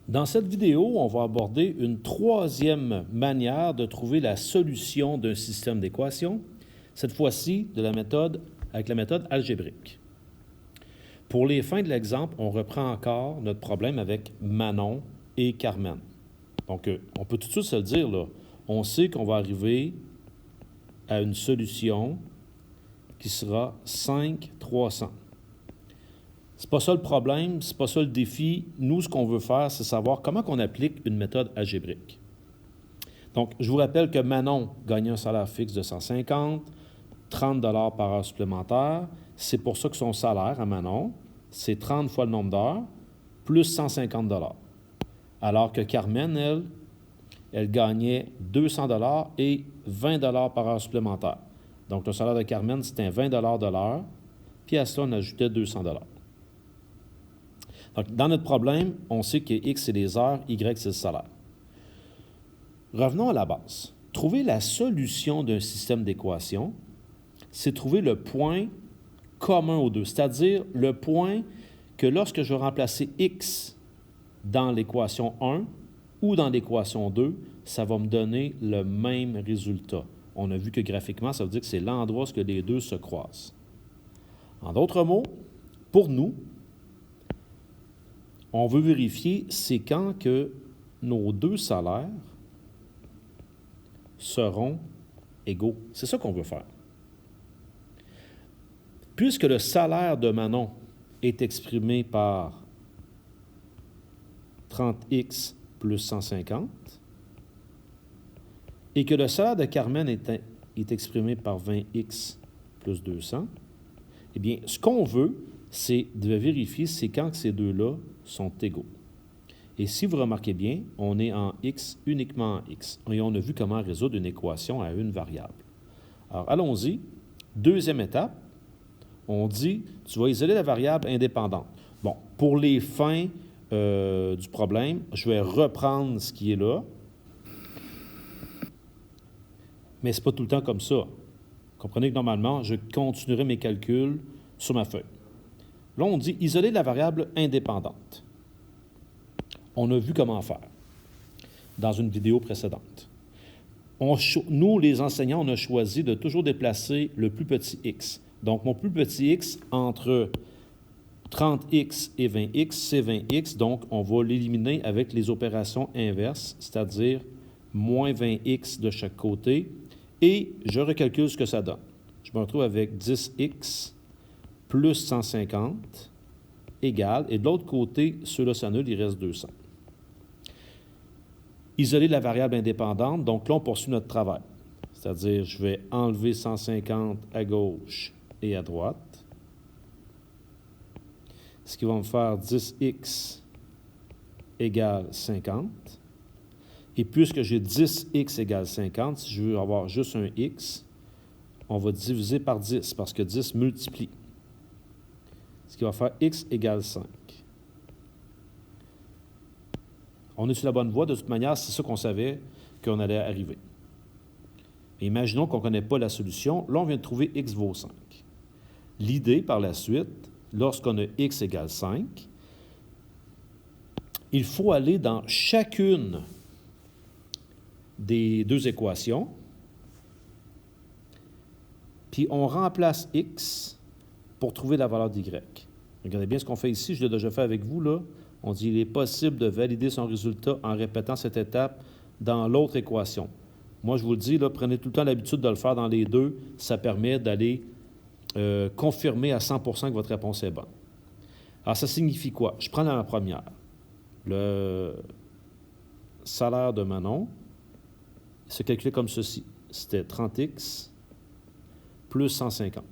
Dans cette vidéo, on va aborder une troisième manière de trouver la solution d'un système d'équations, cette fois-ci avec la méthode algébrique. Pour les fins de l'exemple, on reprend encore notre problème avec Manon et Carmen. Donc, on peut tout de suite se le dire, là, on sait qu'on va arriver à une solution qui sera 5,300. C'est pas ça le problème, c'est pas ça le défi. Nous, ce qu'on veut faire, c'est savoir comment on applique une méthode algébrique. Donc, je vous rappelle que Manon gagne un salaire fixe de 150, 30 $ par heure supplémentaire. C'est pour ça que son salaire à Manon, c'est 30 fois le nombre d'heures, plus 150 $. Alors que Carmen, elle gagnait 200 $ et 20 $ par heure supplémentaire. Donc, le salaire de Carmen, c'était 20 $ de l'heure, puis à cela, on ajoutait 200 $. Donc, dans notre problème, on sait que X, c'est les heures, Y, c'est le salaire. Revenons à la base. Trouver la solution d'un système d'équation, c'est trouver le point commun aux deux, c'est-à-dire le point que lorsque je vais remplacer X dans l'équation 1 ou dans l'équation 2, ça va me donner le même résultat. On a vu que graphiquement, ça veut dire que c'est l'endroit où les deux se croisent. En d'autres mots, pour nous, on veut vérifier c'est quand que nos deux salaires seront égaux. C'est ça qu'on veut faire. Puisque le salaire de Manon est exprimé par 30X plus 150 et que le salaire de Carmen est exprimé par 20X plus 200, eh bien, ce qu'on veut, c'est de vérifier c'est quand que ces deux-là sont égaux. Et si vous remarquez bien, on est en X, uniquement en X. Et on a vu comment résoudre une équation à une variable. Alors, allons-y. Deuxième étape, on dit, tu vas isoler la variable indépendante. Bon, pour les fins du problème, je vais reprendre ce qui est là. Mais ce n'est pas tout le temps comme ça. Comprenez que normalement, je continuerai mes calculs sur ma feuille. Là, on dit isoler la variable indépendante. On a vu comment faire dans une vidéo précédente. Nous, les enseignants, on a choisi de toujours déplacer le plus petit x. Donc, mon plus petit x entre 30x et 20x, c'est 20x. Donc, on va l'éliminer avec les opérations inverses, c'est-à-dire moins 20x de chaque côté. Et je recalcule ce que ça donne. Je me retrouve avec 10x plus 150 égale, et de l'autre côté, ceux-là s'annulent, il reste 200. Isoler la variable indépendante, donc là, on poursuit notre travail. C'est-à-dire, je vais enlever 150 à gauche et à droite, ce qui va me faire 10x égale 50. Et puisque j'ai 10x égale 50, si je veux avoir juste un x, on va diviser par 10, parce que 10 multiplie. Ce qui va faire x égale 5. On est sur la bonne voie. De toute manière, c'est ça qu'on savait qu'on allait arriver. Mais imaginons qu'on ne connaît pas la solution. Là, on vient de trouver x vaut 5. L'idée, par la suite, lorsqu'on a x égale 5, il faut aller dans chacune des deux équations, puis on remplace x pour trouver la valeur d'y. Regardez bien ce qu'on fait ici, je l'ai déjà fait avec vous, là. On dit qu'il est possible de valider son résultat en répétant cette étape dans l'autre équation. Moi, je vous le dis, là, prenez tout le temps l'habitude de le faire dans les deux. Ça permet d'aller confirmer à 100% que votre réponse est bonne. Alors, ça signifie quoi? Je prends la première. Le salaire de Manon se calculait comme ceci. C'était 30x plus 150.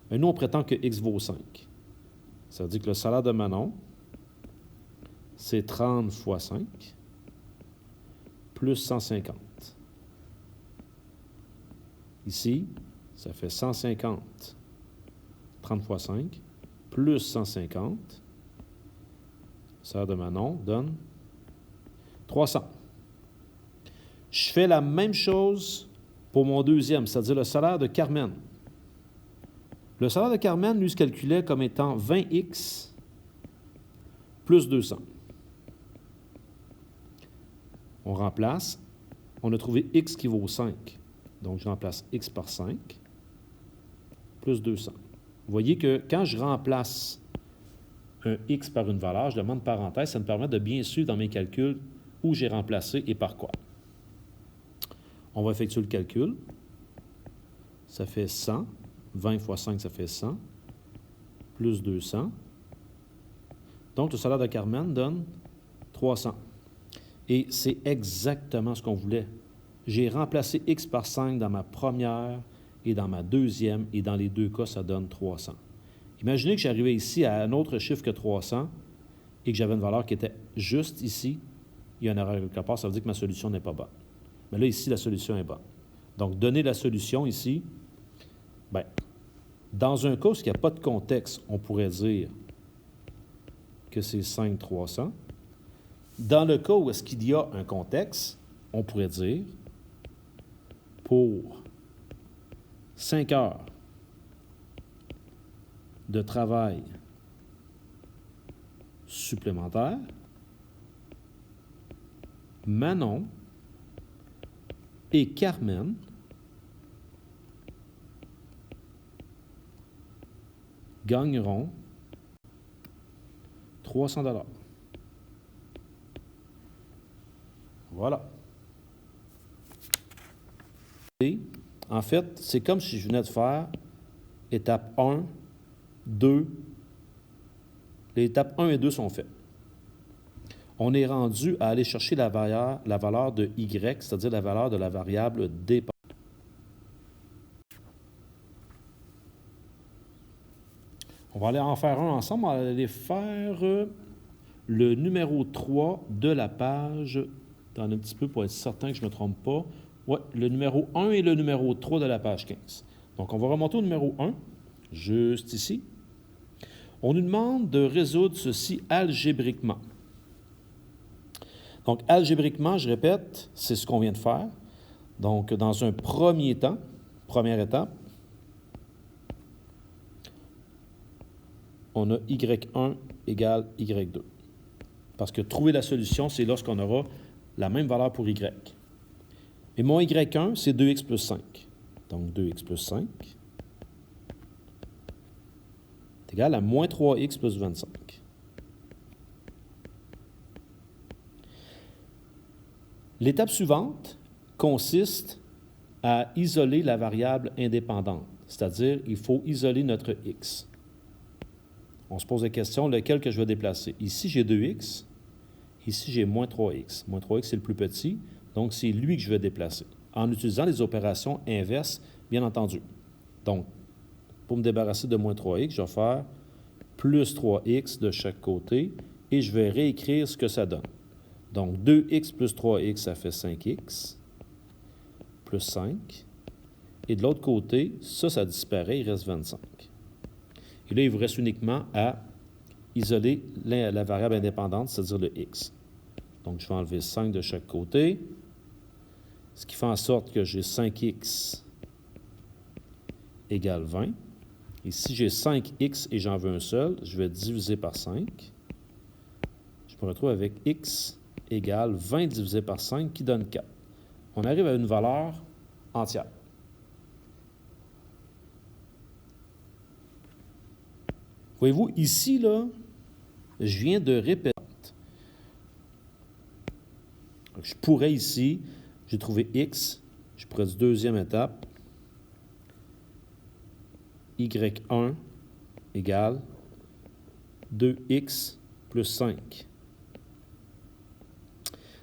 Mais nous, on prétend que x vaut 5. Ça veut dire que le salaire de Manon, c'est 30 fois 5 plus 150. Ici, ça fait 150, 30 fois 5, plus 150. Le salaire de Manon donne 300. Je fais la même chose pour mon deuxième, c'est-à-dire le salaire de Carmen. Le salaire de Carmen, lui, se calculait comme étant 20x plus 200. On remplace. On a trouvé x qui vaut 5. Donc, je remplace x par 5, plus 200. Vous voyez que quand je remplace un x par une valeur, je demande parenthèse, ça me permet de bien suivre dans mes calculs où j'ai remplacé et par quoi. On va effectuer le calcul. Ça fait 100. 20 fois 5, ça fait 100. Plus 200. Donc, le salaire de Carmen donne 300. Et c'est exactement ce qu'on voulait. J'ai remplacé x par 5 dans ma première et dans ma deuxième, et dans les deux cas, ça donne 300. Imaginez que j'arrivais ici à un autre chiffre que 300 et que j'avais une valeur qui était juste ici. Il y a une erreur quelque part, ça veut dire que ma solution n'est pas bonne. Mais là, ici, la solution est bonne. Donc, donner la solution ici, bien, dans un cas où il n'y a pas de contexte, on pourrait dire que c'est 5 300. Dans le cas où est-ce qu'il y a un contexte, on pourrait dire pour 5 heures de travail supplémentaire, Manon et Carmen gagneront 300 $. Voilà. Et, en fait, c'est comme si je venais de faire étape 1, 2. Les étapes 1 et 2 sont faites. On est rendu à aller chercher la valeur de y, c'est-à-dire la valeur de la variable dépendante. On va aller en faire un ensemble. On va aller faire le numéro 3 de la page. Attendez un petit peu pour être certain que je ne me trompe pas. Oui, le numéro 1 et le numéro 3 de la page 15. Donc, on va remonter au numéro 1, juste ici. On nous demande de résoudre ceci algébriquement. Donc, algébriquement, je répète, c'est ce qu'on vient de faire. Donc, dans un premier temps, première étape, on a y1 égale y2. Parce que trouver la solution, c'est lorsqu'on aura la même valeur pour y. Et mon y1, c'est 2x plus 5. Donc, 2x plus 5 est égal à moins 3x plus 25. L'étape suivante consiste à isoler la variable indépendante, c'est-à-dire il faut isoler notre x. On se pose la question, lequel que je vais déplacer? Ici, j'ai 2x. Ici, j'ai moins 3x. Moins 3x, c'est le plus petit, donc c'est lui que je vais déplacer, en utilisant les opérations inverses, bien entendu. Donc, pour me débarrasser de moins 3x, je vais faire plus 3x de chaque côté, et je vais réécrire ce que ça donne. Donc, 2x plus 3x, ça fait 5x, plus 5. Et de l'autre côté, ça disparaît, il reste 25. Et là, il vous reste uniquement à isoler la variable indépendante, c'est-à-dire le x. Donc, je vais enlever 5 de chaque côté, ce qui fait en sorte que j'ai 5x égale 20. Et si j'ai 5x et j'en veux un seul, je vais diviser par 5. Je me retrouve avec x égale 20 divisé par 5 qui donne 4. On arrive à une valeur entière. Voyez-vous, ici, là, je viens de répéter. Donc, je pourrais ici, j'ai trouvé x, je pourrais dire deuxième étape, y1 égale 2x plus 5.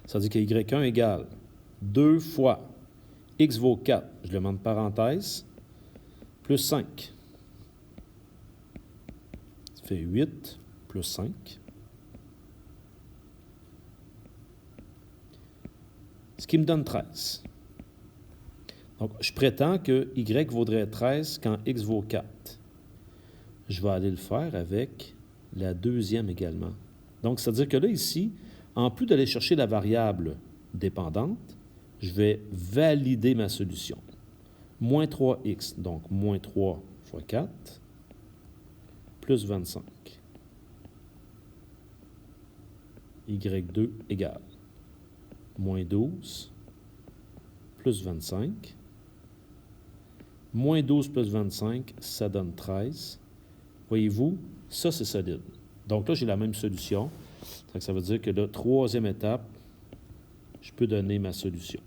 Ça veut dire que y1 égale 2 fois x vaut 4, je le mets en parenthèse, plus 5. Ça fait 8 plus 5. Ce qui me donne 13. Donc, je prétends que y vaudrait 13 quand x vaut 4. Je vais aller le faire avec la deuxième également. Donc, c'est-à-dire que là, ici, en plus d'aller chercher la variable dépendante, je vais valider ma solution. Moins 3x, donc moins 3 fois 4, plus 25. Y2 égale moins 12 plus 25. Moins 12 plus 25, ça donne 13. Voyez-vous, ça, c'est solide. Donc là, j'ai la même solution. Ça veut dire que la troisième étape, je peux donner ma solution.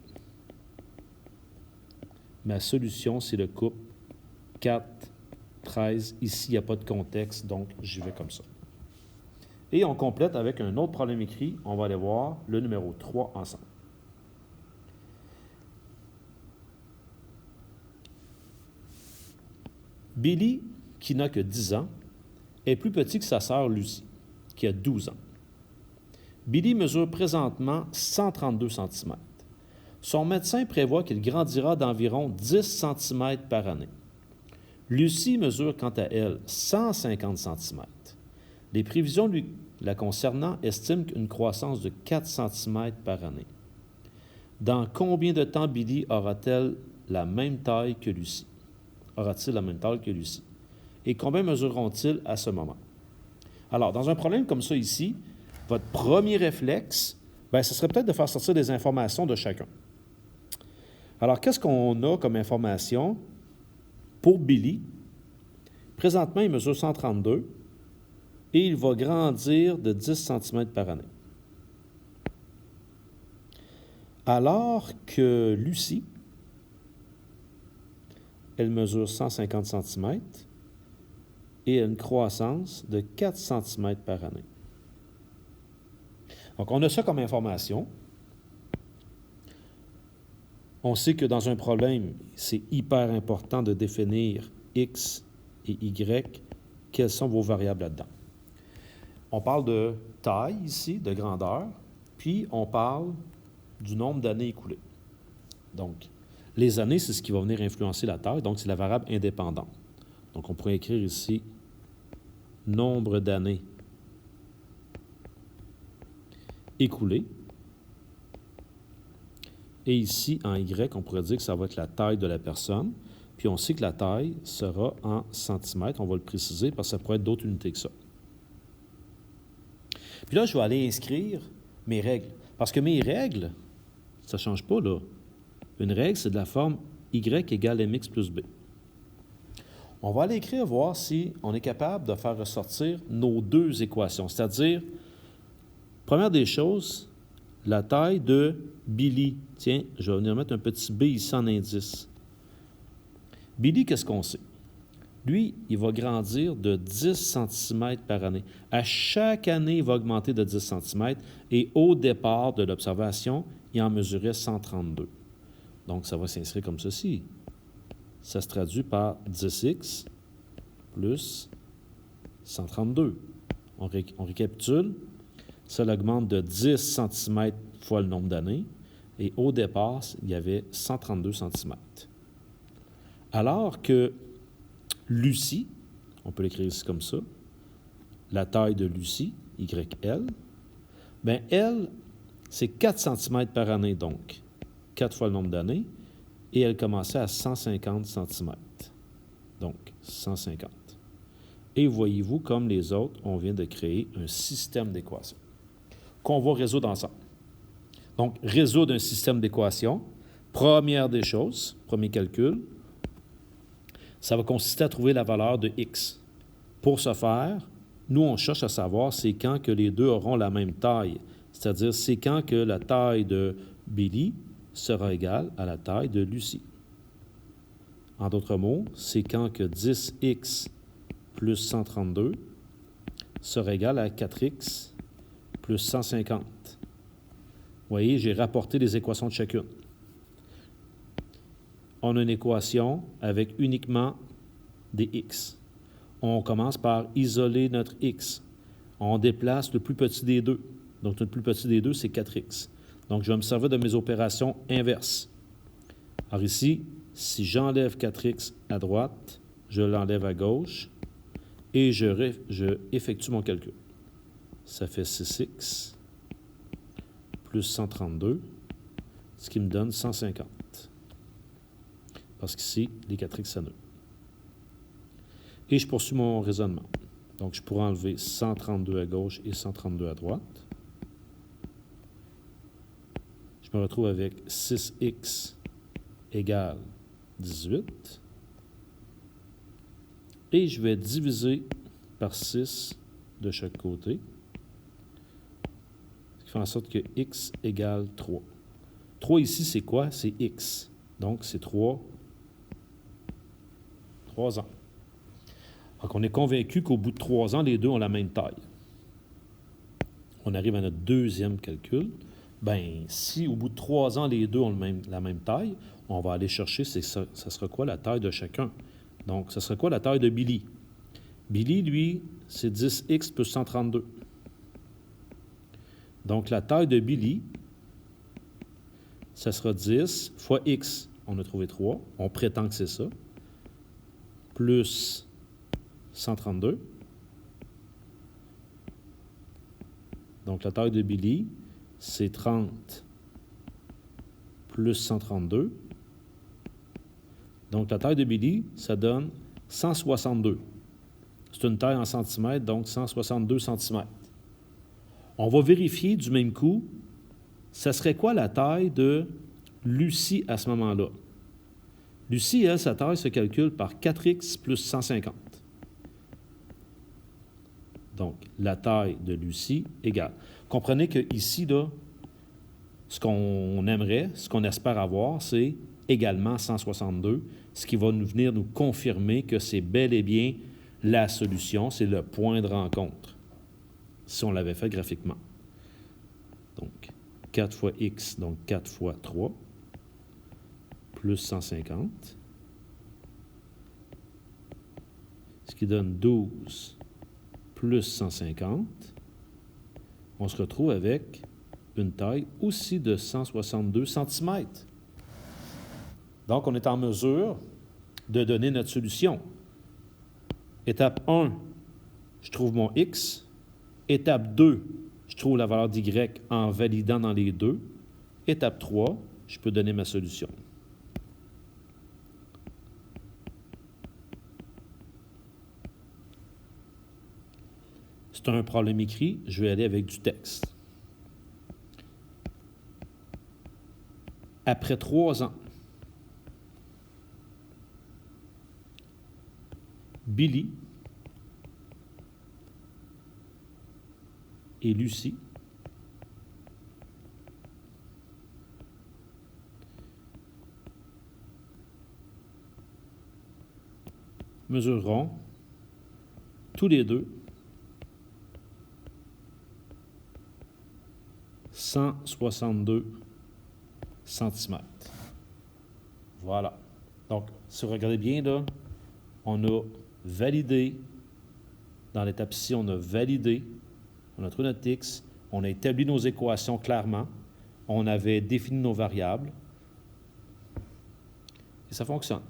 Ma solution, c'est le couple 4, 13. Ici, il n'y a pas de contexte, donc j'y vais comme ça. Et on complète avec un autre problème écrit. On va aller voir le numéro 3 ensemble. Billy, qui n'a que 10 ans, est plus petit que sa sœur Lucie, qui a 12 ans. Billy mesure présentement 132 cm. Son médecin prévoit qu'il grandira d'environ 10 cm par année. Lucie mesure quant à elle 150 cm. Les prévisions la concernant estiment une croissance de 4 cm par année. Dans combien de temps Billy aura-t-il la même taille que Lucie? Et combien mesureront-ils à ce moment? Alors, dans un problème comme ça ici, votre premier réflexe, ce serait peut-être de faire sortir des informations de chacun. Alors, qu'est-ce qu'on a comme information pour Billy? Présentement, il mesure 132 et il va grandir de 10 cm par année. Alors que Lucie, elle mesure 150 cm et a une croissance de 4 cm par année. Donc, on a ça comme information. On sait que dans un problème, c'est hyper important de définir X et Y. Quelles sont vos variables là-dedans? On parle de taille ici, de grandeur, puis on parle du nombre d'années écoulées. Donc, les années, c'est ce qui va venir influencer la taille, donc c'est la variable indépendante. Donc, on pourrait écrire ici nombre d'années écoulées. Et ici, en Y, on pourrait dire que ça va être la taille de la personne. Puis on sait que la taille sera en centimètres. On va le préciser parce que ça pourrait être d'autres unités que ça. Puis là, je vais aller inscrire mes règles. Parce que mes règles, ça ne change pas, là. Une règle, c'est de la forme Y égale MX plus B. On va aller écrire, voir si on est capable de faire ressortir nos deux équations. C'est-à-dire, première des choses, la taille de Billy. Tiens, je vais venir mettre un petit B ici en indice. Billy, qu'est-ce qu'on sait? Lui, il va grandir de 10 cm par année. À chaque année, il va augmenter de 10 cm et au départ de l'observation, il en mesurait 132. Donc, ça va s'inscrire comme ceci. Ça se traduit par 10x plus 132. On récapitule. Ça augmente de 10 cm fois le nombre d'années. Et au départ, il y avait 132 cm. Alors que Lucie, on peut l'écrire ici comme ça, la taille de Lucie, YL, bien, elle, c'est 4 cm par année, donc 4 fois le nombre d'années, et elle commençait à 150 cm. Donc, 150. Et voyez-vous, comme les autres, on vient de créer un système d'équations qu'on va résoudre ensemble. Donc, résoudre un système d'équations, première des choses, premier calcul, ça va consister à trouver la valeur de x. Pour ce faire, nous, on cherche à savoir c'est quand que les deux auront la même taille, c'est-à-dire c'est quand que la taille de Billy sera égale à la taille de Lucie. En d'autres mots, c'est quand que 10x plus 132 sera égal à 4x plus 150. Vous voyez, j'ai rapporté les équations de chacune. On a une équation avec uniquement des x. On commence par isoler notre x. On déplace le plus petit des deux. Donc, le plus petit des deux, c'est 4x. Donc, je vais me servir de mes opérations inverses. Alors ici, si j'enlève 4x à droite, je l'enlève à gauche et je effectue mon calcul. Ça fait 6x plus 132, ce qui me donne 150. Parce qu'ici, les 4x s'annulent. Et je poursuis mon raisonnement. Donc, je pourrais enlever 132 à gauche et 132 à droite. je me retrouve avec 6x égale 18. Et je vais diviser par 6 de chaque côté. Ce qui fait en sorte que x égale 3. 3 ici, c'est quoi? C'est x. Donc, c'est 3 ans. Donc, on est convaincu qu'au bout de 3 ans, les deux ont la même taille. On arrive à notre deuxième calcul. Bien, si au bout de 3 ans, les deux ont la même taille, on va aller chercher, ça sera quoi la taille de chacun? Donc, ça serait quoi la taille de Billy? Billy, lui, c'est 10x plus 132. Donc, la taille de Billy, ça sera 10 fois x. On a trouvé 3. On prétend que c'est ça. Plus 132. Donc, la taille de Billy, c'est 30 plus 132. Donc, la taille de Billy, ça donne 162. C'est une taille en centimètres, donc 162 centimètres. On va vérifier du même coup, ça serait quoi la taille de Lucie à ce moment-là? Lucie, elle, sa taille se calcule par 4x plus 150. Donc, la taille de Lucie égale. Comprenez qu'ici, là, ce qu'on aimerait, ce qu'on espère avoir, c'est également 162, ce qui va venir nous confirmer que c'est bel et bien la solution, c'est le point de rencontre, si on l'avait fait graphiquement. Donc, 4 fois x, donc 4 fois 3, plus 150, ce qui donne 12 plus 150. On se retrouve avec une taille aussi de 162 cm. Donc, on est en mesure de donner notre solution. Étape 1, je trouve mon x. Étape 2, je trouve la valeur d'y en validant dans les deux. Étape 3, je peux donner ma solution. C'est un problème écrit, je vais aller avec du texte. Après 3 ans, Billy et Lucie mesureront tous les deux 162 cm. Voilà. Donc, si vous regardez bien, là, on a validé, dans l'étape ci, on a validé, on a trouvé notre x, on a établi nos équations clairement, on avait défini nos variables, et ça fonctionne.